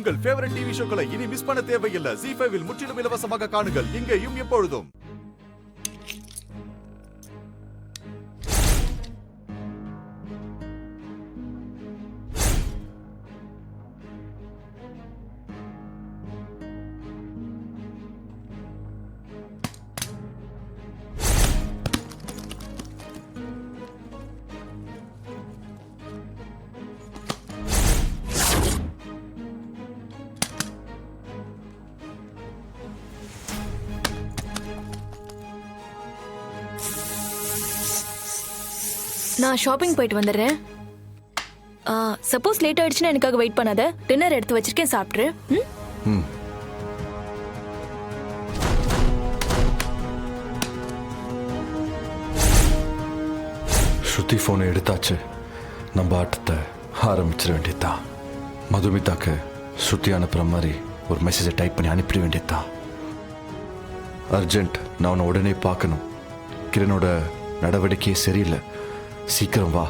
உங்கள் favourite TV ஷோக்களை இனி miss பண்ண தேவையில்லை. ZEE5 இல் முற்றிலும் இலவசமாக காணுங்கள், இங்கேயும் எப்பொழுதும். நான் ஷாப்பிங் போயிட்டு வந்துடுறேன். சப்போஸ் லேட் ஆயிடுச்சுன்னா எனக்காக வெயிட் பண்ணாத. டின்னர் எடுத்து வச்சிருக்கேன், சாப்பிட்ரு. ஸ்ருதி ஃபோனை எடுத்தாச்சு. நம்ம ஆட்டத்தை ஆரம்பிச்சிட வேண்டியதுதான். மதுமிதாக்கு ஸ்ருதி அனுப்புகிற மாதிரி ஒரு மெசேஜை டைப் பண்ணி அனுப்பிட வேண்டியதுதான். அர்ஜென்ட், நான் அவனை உடனே பார்க்கணும். கிரனோட நடவடிக்கையே சரியில்லை. சீக்கிரம் வா.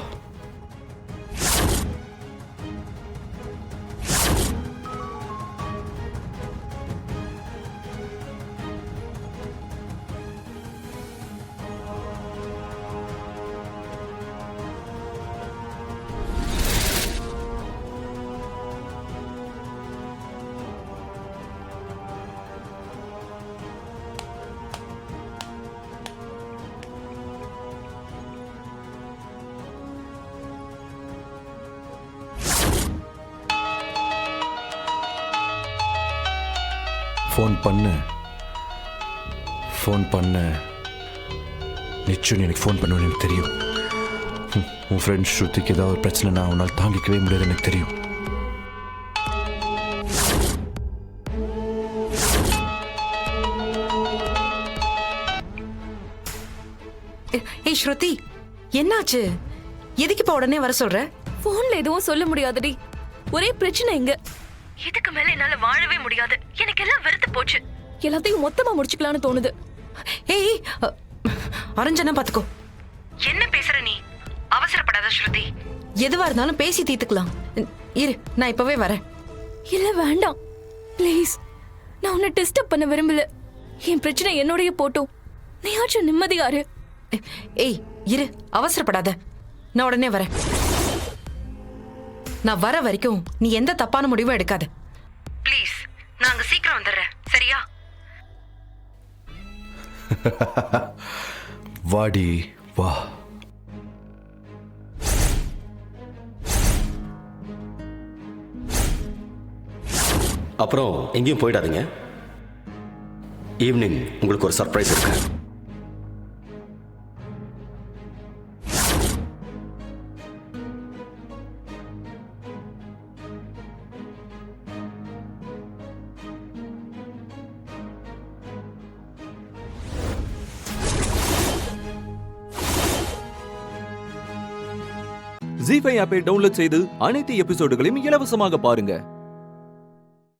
ஃபோன் பண்ண நிச்சயம் எனக்கு ஃபோன் பண்ணுவேன்னு எனக்கு தெரியும். உன் ஃப்ரெண்ட் ஸ்ருதிக்கு ஏதாவது ஒரு பிரச்சனைனா உன்னால் தாங்கிக்கவே முடியாது எனக்கு தெரியும். ஏய் ஸ்ருதி, என்னாச்சு? எதுக்கு இப்ப உடனே வர சொல்ற? போன்ல எதுவும் சொல்ல முடியாதுடி. ஒரே பிரச்சனை இங்க. இதுக்கு மேல என்னால வாழவே முடியாது. எனக்கு எல்லாம் வெறுத்து போச்சு. எல்லாத்தையும் மொத்தமா முடிச்சுக்கலாம்னு தோணுது. ஏய் அரஞ்சனா பாத்துக்கோ. என்ன பேசுற நீ? அவசரப்படாத ஸ்ருதி. எதுவா இருந்தாலும் பேசி தீர்த்துக்கலாம். இரு, நான் இப்பவே வரேன். இல்ல வேண்டாம் ப்ளீஸ். நான் உன்னை டிஸ்டர்ப் பண்ண விரும்பல. என் பிரச்சனை என்னோடய போட்டும். நீயாச்சும் நிம்மதியாரு. ஏய் இரு, அவசரப்படாத. நான் உடனே வரேன். நான் வர வரைக்கும் நீ எந்த தப்பான முடிவும் எடுக்காத. ப்ளீஸ், நாங்க சீக்கிரம் வந்துடுறேன், சரியா? வாடி வா. அப்புறம் எங்கேயும் போயிடாதீங்க. ஈவினிங் உங்களுக்கு ஒரு சர்ப்ரைஸ் இருக்கு. ZEE5 ஆப்பை டவுன்லோட் செய்து அனைத்து எபிசோடுகளையும் இலவசமாக பாருங்க.